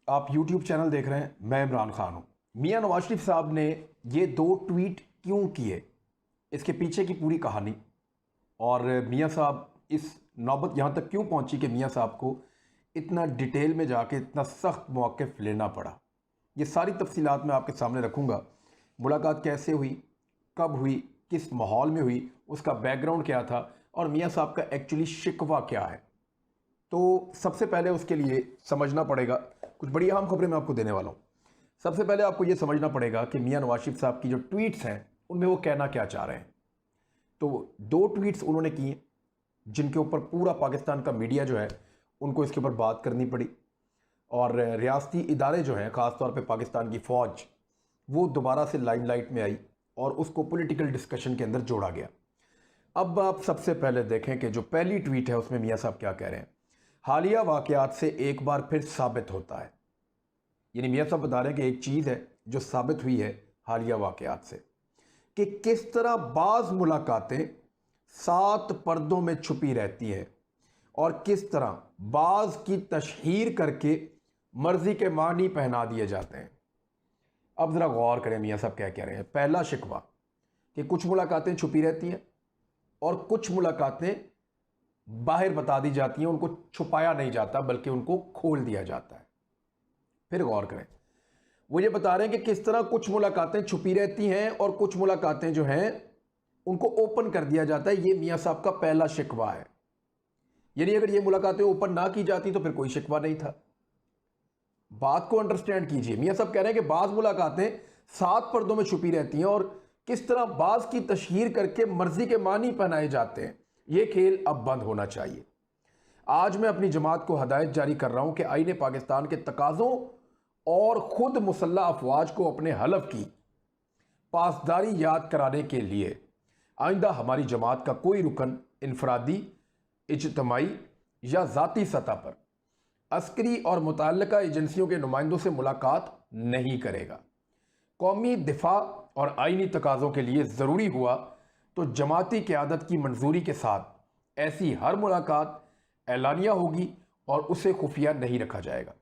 आप YouTube channel देख रहे हैं। मैं इमरान खान हूँ। मियां नवाज शरीफ साहब ने ये 2 ट्वीट क्यों किए, इसके पीछे की पूरी कहानी, और मियां साहब इस नौबत यहाँ तक क्यों पहुँची कि मियां साहब को इतना डिटेल में जाके इतना सख्त मौक़िफ़ लेना पड़ा, ये सारी तफसीलात मैं आपके सामने रखूँगा। मुलाकात कैसे हुई, कब हुई, किस माहौल में हुई, उसका बैकग्राउंड क्या था और मियां साहब का एक्चुअली शिकवा क्या है। तो सबसे पहले उसके लिए समझना पड़ेगा, कुछ बड़ी अहम खबरें मैं आपको देने वाला हूँ। सबसे पहले आपको ये समझना पड़ेगा कि मियां नवाज शरीफ साहब की जो ट्वीट्स हैं उनमें वो कहना क्या चाह रहे हैं। तो 2 ट्वीट्स उन्होंने किए जिनके ऊपर पूरा पाकिस्तान का मीडिया जो है उनको इसके ऊपर बात करनी पड़ी, और रियासती इदारे जो हैं, ख़ासतौर पर पाकिस्तान की फ़ौज, वो दोबारा से लाइमलाइट में आई और उसको पॉलिटिकल डिस्कशन के अंदर जोड़ा गया। अब आप सबसे पहले देखें कि जो पहली ट्वीट है उसमें मियां साहब क्या कह रहे हैं। हालिया वाक़यात से एक बार फिर साबित होता है, यानी मियां साहब बता रहे हैं कि एक चीज़ है जो साबित हुई है हालिया वाक़यात से, कि किस तरह बाज़ मुलाकातें 7 पर्दों में छुपी रहती हैं और किस तरह बाज़ की तशहीर करके मर्ज़ी के मानी पहना दिए जाते हैं। अब ज़रा गौर करें मियां साहब क्या कह रहे हैं। पहला शिकवा कि कुछ मुलाकातें छुपी रहती हैं और कुछ मुलाकातें बाहर बता दी जाती हैं, उनको छुपाया नहीं जाता बल्कि उनको खोल दिया जाता है। फिर गौर करें, वो ये बता रहे हैं कि किस तरह कुछ मुलाकातें छुपी रहती हैं और कुछ मुलाकातें जो हैं उनको ओपन कर दिया जाता है। ये मियां साहब का पहला शिकवा है, यानी अगर ये मुलाकातें ओपन ना की जाती तो फिर कोई शिकवा नहीं था। बात को अंडरस्टैंड कीजिए। मियां साहब कह रहे हैं कि बाज़ मुलाकातें 7 पर्दों में छुपी रहती हैं और किस तरह बाज़ की तशहीर करके मर्जी के मानी पहनाए जाते हैं। ये खेल अब बंद होना चाहिए। आज मैं अपनी जमात को हदायत जारी कर रहा हूं कि आईने पाकिस्तान के तकाज़ों और खुद मुसल्लह अफवाज को अपने हलफ की पासदारी याद कराने के लिए आइंदा हमारी जमात का कोई रुकन इनफरादी, इज्तमाई या ज़ाती सतह पर अस्करी और मुतल्लिका एजेंसियों के नुमाइंदों से मुलाकात नहीं करेगा। कौमी दिफा और आईनी तकाज़ों के लिए ज़रूरी हुआ तो जमाती क़यादत की मंजूरी के साथ ऐसी हर मुलाकात एलानिया होगी और उसे खुफिया नहीं रखा जाएगा।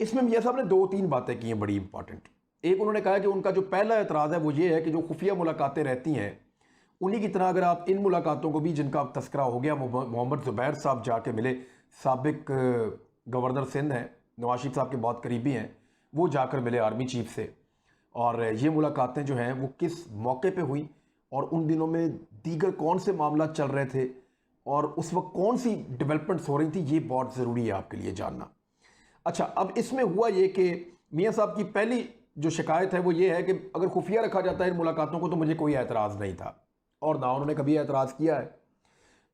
इसमें मियां साहब ने 2-3 बातें की हैं बड़ी इंपॉर्टेंट। एक, उन्होंने कहा कि उनका जो पहला एतराज़ है वो ये है कि जो खुफिया मुलाकातें रहती हैं उन्हीं की तरह अगर आप इन मुलाकातों को भी, जिनका अब तस्करा हो गया, मोहम्मद ज़ुबैर साहब जाके मिले, साबिक गवर्नर सिंध हैं, नवाज शरीफ साहब के बहुत करीबी हैं, वो जाकर मिले आर्मी चीफ से, और ये मुलाकातें जो हैं वो किस मौके पे हुई और उन दिनों में दीगर कौन से मामला चल रहे थे और उस वक्त कौन सी डेवलपमेंट्स हो रही थी, ये बहुत ज़रूरी है आपके लिए जानना। अच्छा, अब इसमें हुआ ये कि मियां साहब की पहली जो शिकायत है वो ये है कि अगर खुफिया रखा जाता है इन मुलाकातों को तो मुझे कोई एतराज़ नहीं था, और ना उन्होंने कभी एतराज़ किया है।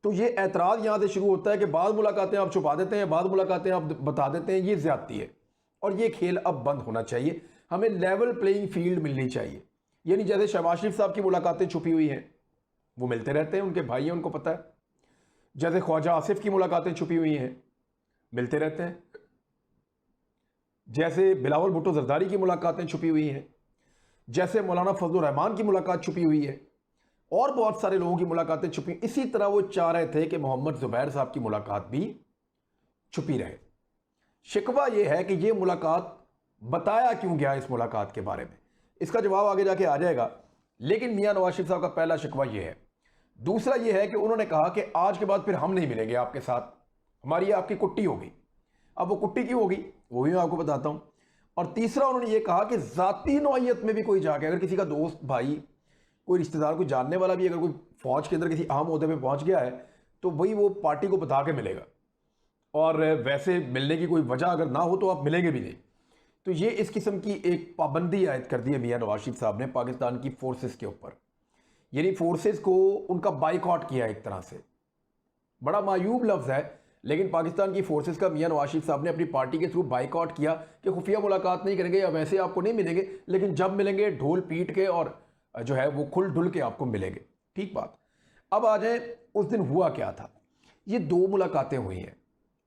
तो ये एतराज़ यहाँ से शुरू होता है कि बाद मुलाकातें आप छुपा देते हैं, बाद मुलाकातें आप बता देते हैं, ये ज़्यादती है और ये खेल अब बंद होना चाहिए। हमें लेवल प्लेइंग फील्ड मिलनी चाहिए। यानी जैसे शहबाज शरीफ साहब की मुलाकातें छुपी हुई हैं, वो मिलते रहते हैं, उनके भाई हैं, उनको पता है। जैसे ख्वाजा आसिफ की मुलाकातें छुपी हुई हैं, मिलते रहते हैं। जैसे बिलावल भुट्टो जरदारी की मुलाकातें छुपी हुई हैं, जैसे मौलाना फजलुर रहमान की मुलाकात छुपी हुई है, और बहुत सारे लोगों की मुलाकातें छुपी। इसी तरह वो चाह रहे थे कि मोहम्मद ज़ुबैर साहब की मुलाकात भी छुपी रहे। शिकवा ये है कि ये मुलाकात बताया क्यों गया, इस मुलाकात के बारे में इसका जवाब आगे जाके आ जाएगा, लेकिन मियां नवाज शरीफ साहब का पहला शिकवा ये है। दूसरा ये है कि उन्होंने कहा कि आज के बाद फिर हम नहीं मिलेंगे आपके साथ, हमारी आपकी कुट्टी हो गई। अब वो कुट्टी क्यों होगी वो भी मैं आपको बताता हूं। और तीसरा, उन्होंने ये कहा कि ज़ाती नौइयत में भी कोई जाके, अगर किसी का दोस्त, भाई, कोई रिश्तेदार, कोई जानने वाला भी अगर कोई फौज के अंदर किसी अहम ओहदे पे पहुंच गया है तो वही वो पार्टी को बता के मिलेगा, और वैसे मिलने की कोई वजह अगर ना हो तो आप मिलेंगे भी नहीं। तो ये इस किस्म की एक पाबंदी आयद कर दी है मियां नवाज शरीफ साहब ने पाकिस्तान की फोर्सेस के ऊपर, यानी फोर्सेस को उनका बाइकआउट किया एक तरह से। बड़ा मायूब लफ्ज़ है, लेकिन पाकिस्तान की फोर्सेस का मियां नवाज शरीफ साहब ने अपनी पार्टी के थ्रू बाइकआउट किया कि खुफिया मुलाकात नहीं करेंगे या वैसे आपको नहीं मिलेंगे, लेकिन जब मिलेंगे ढोल पीट के और जो है वो खुल ढुल के आपको मिलेंगे। ठीक बात। अब आ जाए उस दिन हुआ क्या था। ये 2 मुलाकातें हुई हैं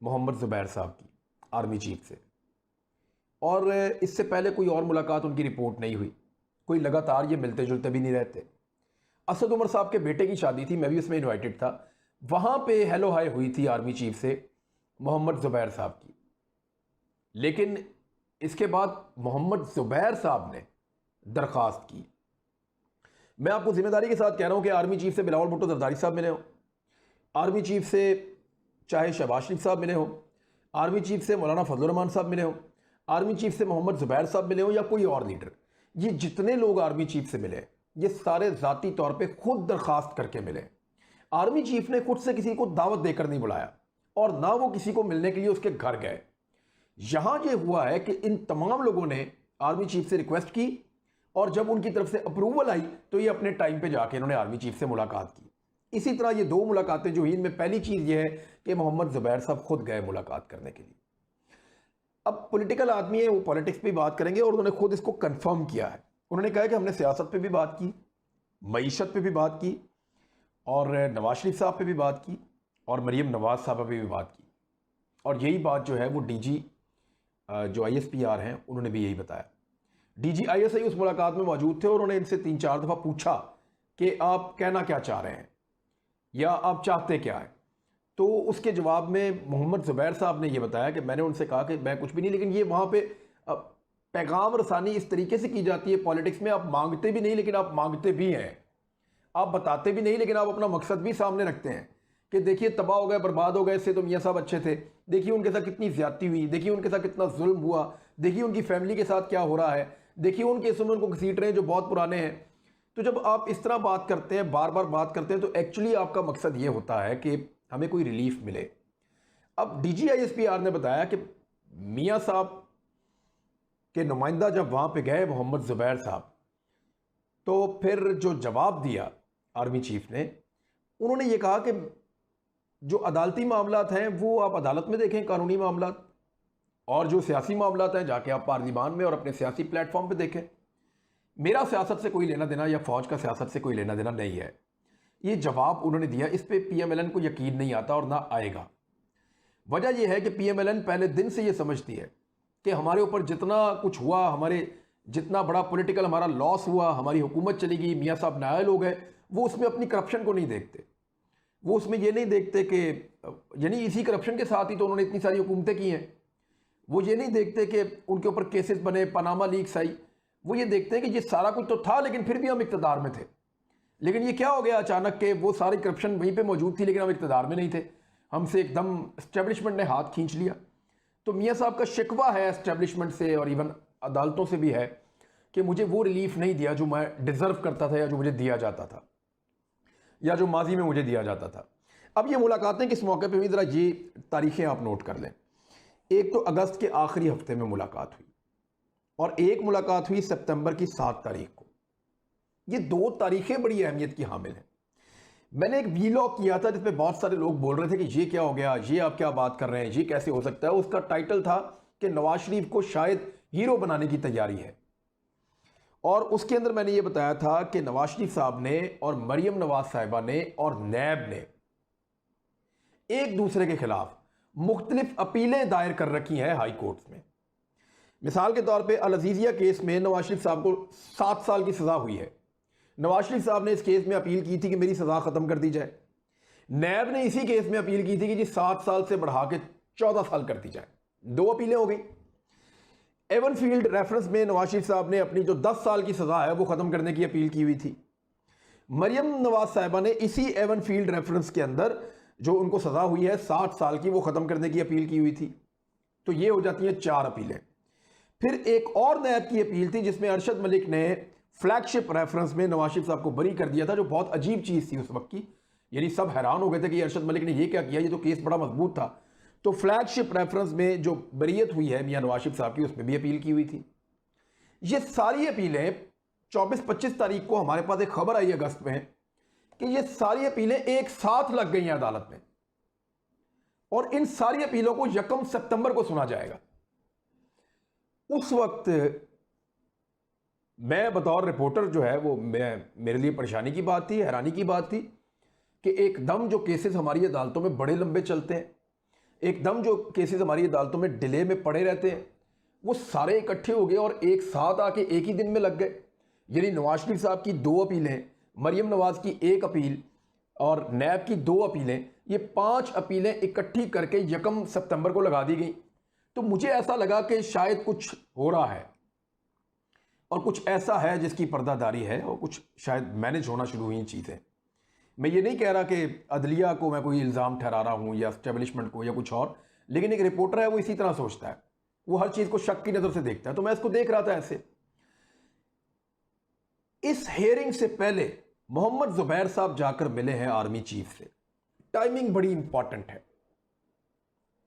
मोहम्मद ज़ुबैर साहब की आर्मी चीफ से, और इससे पहले कोई और मुलाकात उनकी रिपोर्ट नहीं हुई। कोई लगातार ये मिलते जुलते भी नहीं रहते। असद उमर साहब के बेटे की शादी थी, मैं भी उसमें इन्वाइटेड था, वहां पे हेलो हाय हुई थी आर्मी चीफ से मोहम्मद ज़ुबैर साहब की। लेकिन इसके बाद मोहम्मद ज़ुबैर साहब ने दरख्वास्त की। मैं आपको जिम्मेदारी के साथ कह रहा हूं कि आर्मी चीफ से बिलावल भुट्टो जरदारी साहब मिले हो, आर्मी चीफ से चाहे शहबाज शरीफ साहब मिले हो, आर्मी चीफ से मौलाना फजल रहमान साहब मिले हो, आर्मी चीफ से मोहम्मद ज़ुबैर साहब मिले हो या कोई और लीडर, ये जितने लोग आर्मी चीफ से मिले ये सारे ज़ाती तौर पे खुद दरख्वास्त करके मिले। आर्मी चीफ ने खुद से किसी को दावत देकर नहीं बुलाया और ना वो किसी को मिलने के लिए उसके घर गए। यहां ये हुआ है कि इन तमाम लोगों ने आर्मी चीफ से रिक्वेस्ट की और जब उनकी तरफ से अप्रूवल आई तो ये अपने टाइम पे जाके इन्होंने आर्मी चीफ से मुलाकात की। इसी तरह ये दो मुलाकातें जो हुई इनमें पहली चीज़ ये है कि मोहम्मद ज़ुबैर साहब खुद गए मुलाकात करने के लिए। अब पॉलिटिकल आदमी है, वो पॉलिटिक्स पे बात करेंगे और उन्होंने खुद इसको कंफर्म किया है। उन्होंने कहा कि हमने सियासत पे भी बात की, मईशत पे भी बात की और नवाज शरीफ साहब पे भी बात की और मरीम नवाज साहब पे भी बात की। और यही बात जो है वो डीजी जो ISPR हैं उन्होंने भी यही बताया। DG ISI उस मुलाकात में मौजूद थे और उन्होंने इनसे 3-4 दफ़ा पूछा कि आप कहना क्या चाह रहे हैं या आप चाहते क्या है। तो उसके जवाब में मोहम्मद ज़ुबैर साहब ने यह बताया कि मैंने उनसे कहा कि मैं कुछ भी नहीं, लेकिन ये वहाँ पे पैगाम रसानी इस तरीके से की जाती है पॉलिटिक्स में, आप मांगते भी नहीं लेकिन आप मांगते भी हैं, आप बताते भी नहीं लेकिन आप अपना मकसद भी सामने रखते हैं कि देखिए तबाह हो गए, बर्बाद हो गए, इससे तो मियाँ साहब अच्छे थे, देखिए उनके साथ कितनी ज्यादती हुई, देखिए उनके साथ कितना जुल्म हुआ, देखिए उनकी फैमिली के साथ क्या हो रहा है, देखिए उन केसों में उनको घसीट रहे हैं जो बहुत पुराने हैं। तो जब आप इस तरह बात करते हैं, बार बार बात करते हैं, तो एक्चुअली आपका मकसद ये होता है कि हमें कोई रिलीफ मिले। अब DG ISPR ने बताया कि मियाँ साहब के नुमाइंदा जब वहाँ पे गए मोहम्मद ज़ुबैर साहब, तो फिर जो जवाब दिया आर्मी चीफ ने, उन्होंने ये कहा कि जो अदालती मामलात हैं वो आप अदालत में देखें, कानूनी मामलात, और जो सियासी मामलात हैं जाके आप पार्लियामान में और अपने सियासी प्लेटफॉर्म पे देखें। मेरा सियासत से कोई लेना देना या फौज का सियासत से कोई लेना देना नहीं है। ये जवाब उन्होंने दिया, इस पे PMLN को यकीन नहीं आता और ना आएगा। वजह यह है कि PMLN पहले दिन से ये समझती है कि हमारे ऊपर जितना कुछ हुआ, हमारे जितना बड़ा पॉलिटिकल हमारा लॉस हुआ, हमारी हुकूमत चली गई, मियाँ साहब नायल हो गए, वो उसमें अपनी करप्शन को नहीं देखते। वो उसमें ये नहीं देखते कि यानी इसी करप्शन के साथ ही तो उन्होंने इतनी सारी हुकूमतें की हैं। वो ये नहीं देखते कि उनके ऊपर केसेस बने, पनामा लीक्स आई। वो ये देखते हैं कि ये सारा कुछ तो था लेकिन फिर भी हम इक़्तिदार में थे। लेकिन ये क्या हो गया अचानक के वो सारी करप्शन वहीं पे मौजूद थी लेकिन हम इक़्तिदार में नहीं थे, हमसे एकदम एस्टेब्लिशमेंट ने हाथ खींच लिया। तो मियाँ साहब का शिकवा है एस्टेब्लिशमेंट से और इवन अदालतों से भी है कि मुझे वो रिलीफ नहीं दिया जो मैं डिज़र्व करता था या जो मुझे दिया जाता था या जो माजी में मुझे दिया जाता था। अब ये मुलाकातें किस मौके पे हुई, ज़रा ये तारीखें आप नोट कर लें। एक तो अगस्त के आखिरी हफ्ते में मुलाकात हुई और एक मुलाकात हुई सितंबर की 7 तारीख को। ये 2 तारीखें बड़ी अहमियत की हामिल हैं। मैंने एक वीलॉग किया था जिसमें बहुत सारे लोग बोल रहे थे कि ये क्या हो गया, ये आप क्या बात कर रहे हैं, ये कैसे हो सकता है। उसका टाइटल था कि नवाज शरीफ को शायद हीरो बनाने की तैयारी है। और उसके अंदर मैंने ये बताया था कि नवाज शरीफ साहब ने और मरीम नवाज साहिबा ने और नैब ने एक दूसरे के खिलाफ मुख्तलिफ अपीलें दायर कर रखी हैं हाई कोर्ट्स में। मिसाल के तौर पे अल अजीजिया केस में नवाज शरीफ साहब को 7 साल की सज़ा हुई है। नवाज शरीफ साहब ने इस केस में अपील की थी कि मेरी सज़ा ख़त्म कर दी जाए। नैब ने इसी केस में अपील की थी कि जी 7 साल से बढ़ा के 14 साल कर दी जाए। 2 अपीलें हो गई। एवनफील्ड रेफरेंस में नवाज शरीफ साहब ने अपनी जो 10 साल की सज़ा है वो ख़त्म करने की अपील की हुई थी। मरीम नवाज साहिबा ने इसी एवनफील्ड रेफरेंस के अंदर जो उनको सज़ा हुई है 60 साल की वो ख़त्म करने की अपील की हुई थी। तो ये हो जाती हैं 4 अपीलें। फिर एक और नैब की अपील थी जिसमें अरशद मलिक ने फ्लैगशिप रेफरेंस में नवाज शरीफ साहब को बरी कर दिया था, जो बहुत अजीब चीज़ थी उस वक्त की। यानी सब हैरान हो गए थे कि अरशद मलिक ने ये क्या किया, ये तो केस बड़ा मजबूत था। तो फ्लैगशिप रेफरेंस में जो बरीयत हुई है मियां नवाज शरीफ साहब की, उसमें भी अपील की हुई थी। ये सारी अपीलें 24-25 तारीख को हमारे पास एक खबर आई अगस्त में कि ये सारी अपीलें एक साथ लग गई हैं अदालत में और इन सारी अपीलों को 1 सितंबर को सुना जाएगा। उस वक्त मैं बतौर रिपोर्टर जो है वो मेरे लिए परेशानी की बात थी, हैरानी की बात थी कि एकदम जो केसेस हमारी अदालतों में बड़े लंबे चलते हैं, एकदम जो केसेस हमारी अदालतों में डिले में पड़े रहते हैं, वो सारे इकट्ठे हो गए और एक साथ आके एक ही दिन में लग गए। यानी नवाज शरीफ साहब की 2 अपीलें, मरीम नवाज की 1 अपील और नैब की 2 अपीलें, ये 5 अपीलें इकट्ठी करके 1 सितंबर को लगा दी गई। तो मुझे ऐसा लगा कि शायद कुछ हो रहा है और कुछ ऐसा है जिसकी पर्दादारी है और कुछ शायद मैनेज होना शुरू हुई चीज़ें। मैं ये नहीं कह रहा कि अदलिया को मैं कोई इल्ज़ाम ठहरा रहा हूँ या एस्टेब्लिशमेंट को या कुछ और, लेकिन एक रिपोर्टर है वो इसी तरह सोचता है, वो हर चीज़ को शक की नज़र से देखता है। तो मैं इसको देख रहा था ऐसे। इस हेयरिंग से पहले मोहम्मद जुबैर साहब जाकर मिले हैं आर्मी चीफ से। टाइमिंग बड़ी इंपॉर्टेंट है,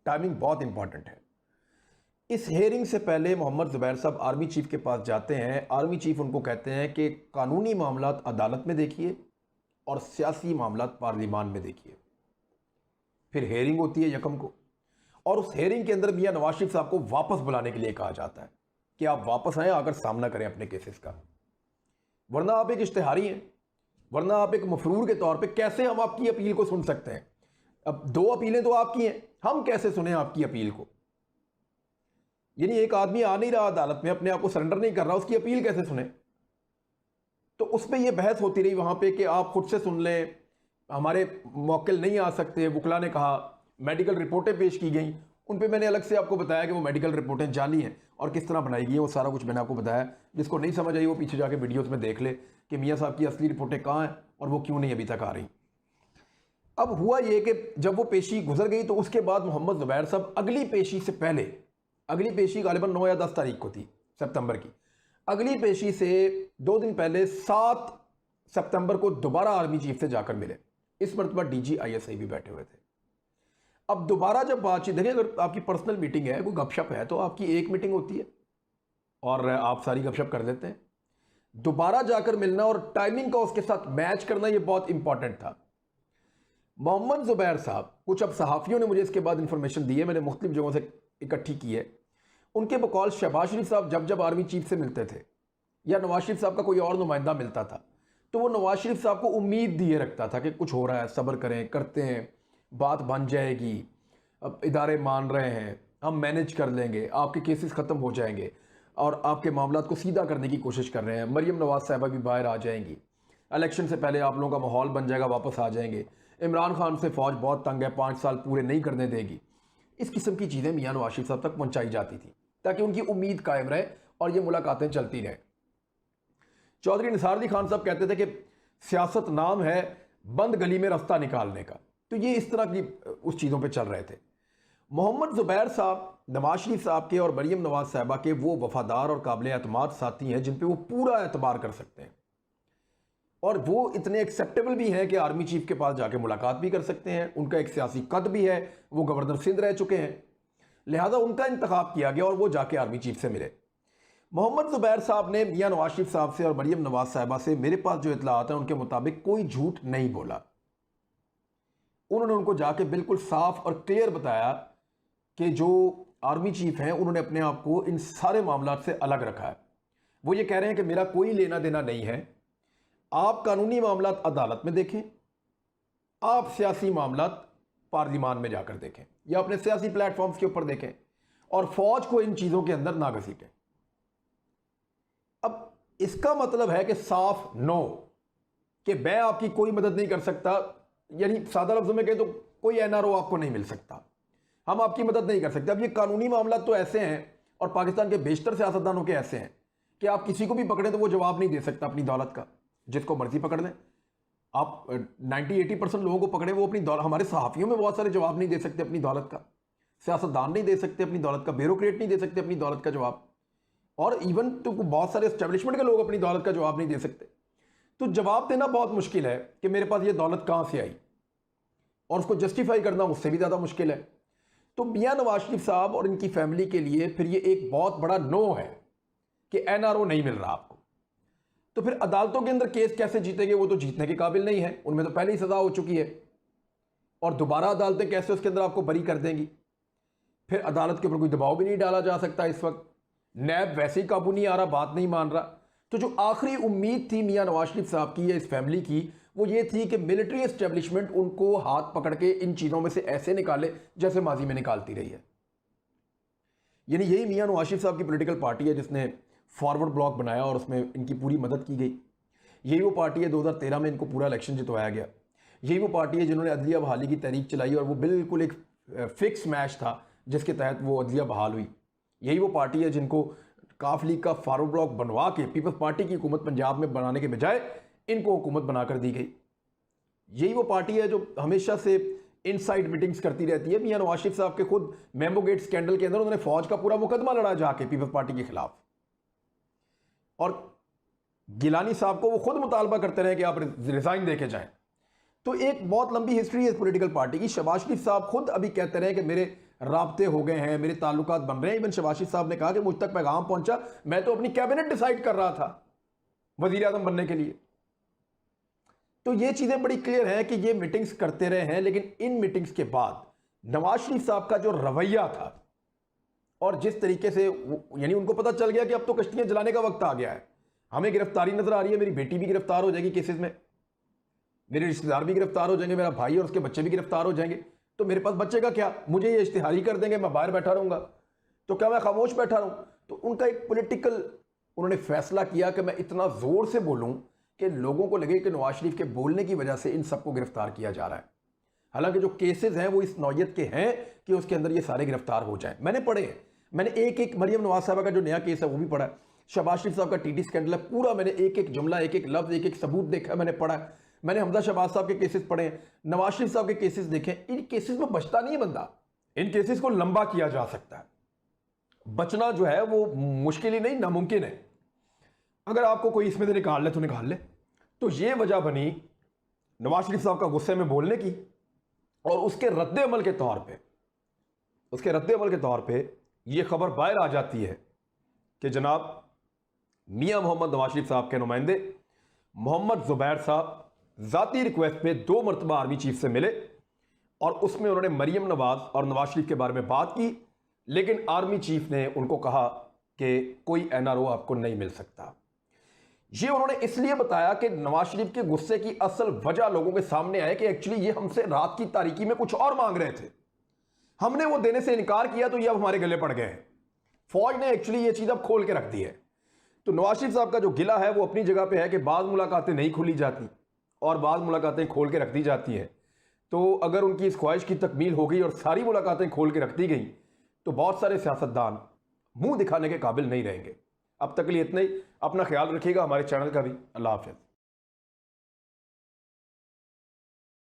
टाइमिंग बहुत इंपॉर्टेंट है। इस हेयरिंग से पहले मोहम्मद जुबैर साहब आर्मी चीफ के पास जाते हैं। आर्मी चीफ उनको कहते हैं कि कानूनी मामलात अदालत में देखिए और सियासी मामलात पार्लिमान में देखिए। फिर हेयरिंग होती है यकम को, और उस हेयरिंग के अंदर मियां नवाज शरीफ साहब को वापस बुलाने के लिए कहा जाता है कि आप वापस आएँ, आकर सामना करें अपने केसेस का, वरना आप एक इश्तेहारी हैं, वरना आप एक मफरूर के तौर पे कैसे हम आपकी अपील को सुन सकते हैं। अब 2 अपीलें तो आपकी हैं, हम कैसे सुने आपकी अपील को? यानी एक आदमी आ नहीं रहा अदालत में, अपने आप को सरेंडर नहीं कर रहा, उसकी अपील कैसे सुने? तो उस पर यह बहस होती रही वहां पे कि आप खुद से सुन लें, हमारे मौकिल नहीं आ सकते। वुकला ने कहा, मेडिकल रिपोर्टें पेश की गई, उन पे मैंने अलग से आपको बताया कि वो मेडिकल रिपोर्टें जाली हैं और किस तरह बनाई गई हैं, वो सारा कुछ मैंने आपको बताया। जिसको नहीं समझ आई वो पीछे जाके वीडियोस में देख ले कि मियाँ साहब की असली रिपोर्टें कहाँ हैं और वो क्यों नहीं अभी तक आ रही। अब हुआ ये कि जब वो पेशी गुजर गई तो उसके बाद मोहम्मद जुबैर साहब अगली पेशी से पहले, अगली पेशी गालिबन 9 या 10 तारीख को थी सितंबर की, अगली पेशी से 2 दिन पहले 7 सितंबर को दोबारा आर्मी चीफ से जाकर मिले। इस मरतबा DGISI भी बैठे हुए थे। अब दोबारा जब बातचीत, देखिए अगर आपकी पर्सनल मीटिंग है, कोई गपशप है, तो आपकी एक मीटिंग होती है और आप सारी गपशप कर लेते हैं। दोबारा जाकर मिलना और टाइमिंग का उसके साथ मैच करना, ये बहुत इंपॉर्टेंट था। मोहम्मद जुबैर साहब, कुछ अब सहाफ़ियों ने मुझे इसके बाद इंफॉर्मेशन दी है, मैंने मुख्तलिफ जगहों से इकट्ठी की है, उनके बकौल शहबाज शरीफ साहब जब जब आर्मी चीफ से मिलते थे या नवाज शरीफ साहब का कोई और नुमाइंदा मिलता था, तो वो नवाज शरीफ साहब को उम्मीद दिए रखता था कि कुछ हो रहा है, सब्र करें, करते हैं, बात बन जाएगी, अब इदारे मान रहे हैं, हम मैनेज कर लेंगे, आपके केसेस ख़त्म हो जाएंगे और आपके मामलात को सीधा करने की कोशिश कर रहे हैं। मरियम नवाज साहिबा भी बाहर आ जाएंगी, इलेक्शन से पहले आप लोगों का माहौल बन जाएगा, वापस आ जाएंगे। इमरान खान से फ़ौज बहुत तंग है, 5 साल पूरे नहीं करने देगी। इस किस्म की चीज़ें मियाँ नवाज शरीफ साहब तक पहुँचाई जाती थी ताकि उनकी उम्मीद कायम रहे और ये मुलाकातें चलती रहें। चौधरी निसार अली खान साहब कहते थे कि सियासत नाम है बंद गली में रास्ता निकालने का, तो ये इस तरह की उस चीज़ों पे चल रहे थे। मोहम्मद जुबैर साहब नवाज शरीफ साहब के और मरियम नवाज साहिबा के वो वफादार और काबिल एतमाद साथी हैं जिन पे वो पूरा एतबार कर सकते हैं, और वो इतने एक्सेप्टेबल भी हैं कि आर्मी चीफ के पास जाके मुलाकात भी कर सकते हैं। उनका एक सियासी कद भी है, वो गवर्नर सिंध रह चुके हैं, लिहाजा उनका इंतखाब किया गया और वो जाके आर्मी चीफ से मिले। मोहम्मद जुबैर साहब ने मियाँ नवाज शरीफ साहब से और मरियम नवाज साहिबा से, मेरे पास जो इतलात है उनके मुताबिक, कोई झूठ नहीं बोला। उन्होंने उनको जाके बिल्कुल साफ और क्लियर बताया कि जो आर्मी चीफ हैं उन्होंने अपने आप को इन सारे मामलात से अलग रखा है। वो ये कह रहे हैं कि मेरा कोई लेना देना नहीं है, आप कानूनी मामलात अदालत में देखें, आप सियासी मामलात पार्लिमान में जाकर देखें या अपने सियासी प्लेटफॉर्म्स के ऊपर देखें, और फौज को इन चीज़ों के अंदर ना घसीटें। अब इसका मतलब है कि साफ नो कि मैं आपकी कोई मदद नहीं कर सकता, यानी सादा लफ्ज़ों में कहें तो कोई NRO आपको नहीं मिल सकता, हम आपकी मदद नहीं कर सकते। अब ये कानूनी मामला तो ऐसे हैं और पाकिस्तान के बेशतर सियासतदानों के ऐसे हैं कि आप किसी को भी पकड़ें तो वो जवाब नहीं दे सकता अपनी दौलत का, जिसको मर्जी पकड़ लें। आप 90-80% लोगों को पकड़े, वो अपनी दौलत, हमारे सहाफ़ियों में बहुत सारे जवाब नहीं दे सकते अपनी दौलत का, सियासतदान नहीं दे सकते अपनी दौलत का, ब्यूरोक्रेट नहीं दे सकते अपनी दौलत का जवाब, और इवन तो बहुत सारे एस्टेब्लिशमेंट के लोग अपनी दौलत का जवाब नहीं दे सकते। तो जवाब देना बहुत मुश्किल है कि मेरे पास ये दौलत कहाँ से आई, और उसको जस्टिफाई करना उससे भी ज़्यादा मुश्किल है। तो मियाँ नवाज शरीफ साहब और इनकी फैमिली के लिए फिर ये एक बहुत बड़ा नो है कि NRO नहीं मिल रहा आपको। तो फिर अदालतों के अंदर केस कैसे जीतेंगे? वो तो जीतने के काबिल नहीं है, उनमें तो पहले ही सज़ा हो चुकी है, और दोबारा अदालतें कैसे उसके अंदर आपको बरी कर देंगी? फिर अदालत के ऊपर कोई दबाव भी नहीं डाला जा सकता। इस वक्त नैब वैसे ही काबू नहीं आ रहा, बात नहीं मान रहा। तो जो आखिरी उम्मीद थी मियाँ नवाज शरीफ साहब की या इस फैमिली की, वो ये थी कि मिलिट्री एस्टेब्लिशमेंट उनको हाथ पकड़ के इन चीज़ों में से ऐसे निकाले जैसे माजी में निकालती रही है। यानी यही मियाँ नवाज शरीफ साहब की पॉलिटिकल पार्टी है जिसने फॉरवर्ड ब्लॉक बनाया और उसमें इनकी पूरी मदद की गई। यही वो पार्टी है 2013 में इनको पूरा इलेक्शन जितवाया गया। यही वो पार्टी है जिन्होंने अदलिया बहाली की तहरीक चलाई और वो बिल्कुल एक फिक्स मैच था जिसके तहत वो अदलिया बहाल हुई। यही वो पार्टी है जिनको काफ लीग का फारूक ब्लॉक बनवा के पीपल्स पार्टी की हुकूमत पंजाब में बनाने के बजाय इनको हुकूमत बनाकर दी गई। यही वो पार्टी है जो हमेशा से इनसाइड मीटिंग्स करती रहती है। मियां नवाज शरीफ साहब के खुद मेमो गेट स्कैंडल के अंदर उन्होंने फौज का पूरा मुकदमा लड़ा जाके पीपल्स पार्टी के खिलाफ, और गिलानी साहब को वो खुद मुतालबा करते रहे कि आप रिजाइन दे के जाएं। तो एक बहुत लंबी हिस्ट्री है इस पॉलिटिकल पार्टी की। शहबाज शरीफ साहब खुद अभी कहते रहे कि मेरे राब्ते हो गए हैं, मेरे ताल्लुकात बन रहे हैं। इवन शहबाज शरीफ साहब ने कहा कि मुझ तक पैगाम पहुंचा, मैं तो अपनी कैबिनेट डिसाइड कर रहा था वजीर आजम बनने के लिए। तो ये चीजें बड़ी क्लियर हैं कि ये मीटिंग्स करते रहे हैं, लेकिन इन मीटिंग्स के बाद नवाज शरीफ साहब का जो रवैया था और जिस तरीके से यानी उनको पता चल गया कि अब तो कश्तियां जलाने का वक्त आ गया है, हमें गिरफ्तारी नजर आ रही है, मेरी बेटी भी गिरफ्तार हो जाएगी केसेस में, मेरे रिश्तेदार भी गिरफ्तार हो जाएंगे, मेरा भाई और उसके बच्चे भी गिरफ्तार हो जाएंगे, तो मेरे पास बच्चे का क्या? मुझे ये इश्तिहारी कर देंगे, मैं बाहर बैठा रहूंगा, तो क्या मैं खामोश बैठा रहूं? तो उनका एक पॉलिटिकल उन्होंने फैसला किया कि मैं इतना जोर से बोलूं कि लोगों को लगे कि नवाज शरीफ के बोलने की वजह से इन सबको गिरफ्तार किया जा रहा है। हालांकि जो केसेस हैं वो इस नौयत के हैं कि उसके अंदर ये सारे गिरफ्तार हो जाएं। मैंने पढ़े हैं, मैंने एक एक मरियम नवाज साहबा का जो नया केस है वो भी पढ़ा है, शहबाज शरीफ साहब का टीटी स्कैंडल है पूरा, मैंने एक एक जुमला, एक एक लफ्ज, एक एक सबूत देखा, मैंने पढ़ा है। मैंने हमजा शहबाज साहब के केसेस पढ़े हैं, नवाज शरीफ साहब के केसेस देखे। इन केसेस में बचता नहीं है बंदा, इन केसेस को लंबा किया जा सकता है, बचना जो है वो मुश्किल ही नहीं नामुमकिन है। अगर आपको कोई इसमें से निकाल ले तो निकाल ले। तो ये वजह बनी नवाज शरीफ साहब का गुस्से में बोलने की, और उसके रद्द-ए-अमल के तौर पे ये खबर बाहर आ जाती है कि जनाब मियां मोहम्मद नवाज शरीफ साहब के नुमाइंदे मोहम्मद जुबैर साहब ज़ाती रिक्वेस्ट पे 2 मरतबा आर्मी चीफ से मिले, और उसमें उन्होंने मरियम नवाज और नवाज शरीफ के बारे में बात की, लेकिन आर्मी चीफ ने उनको कहा कि कोई एनआरओ आपको नहीं मिल सकता। ये उन्होंने इसलिए बताया कि नवाज शरीफ के गुस्से की असल वजह लोगों के सामने आए कि एक्चुअली ये हमसे रात की तारीकी में कुछ और मांग रहे थे, हमने वो देने से इनकार किया तो ये अब हमारे गले पड़ गए हैं। फौज ने एक्चुअली ये चीज अब खोल के रख दी है। तो नवाज शरीफ साहब का जो गिला है वो अपनी जगह पे है कि बाद मुलाकातें नहीं खुली जाती और बाद मुलाकातें खोल के रख दी जाती हैं। तो अगर उनकी इस ख्वाहिश की तकमील हो गई और सारी मुलाकातें खोल के रख दी गई तो बहुत सारे सियासतदान मुंह दिखाने के काबिल नहीं रहेंगे। अब तक के लिए इतना ही। अपना ख्याल रखिएगा, हमारे चैनल का भी। अल्लाह हाफ़िज़।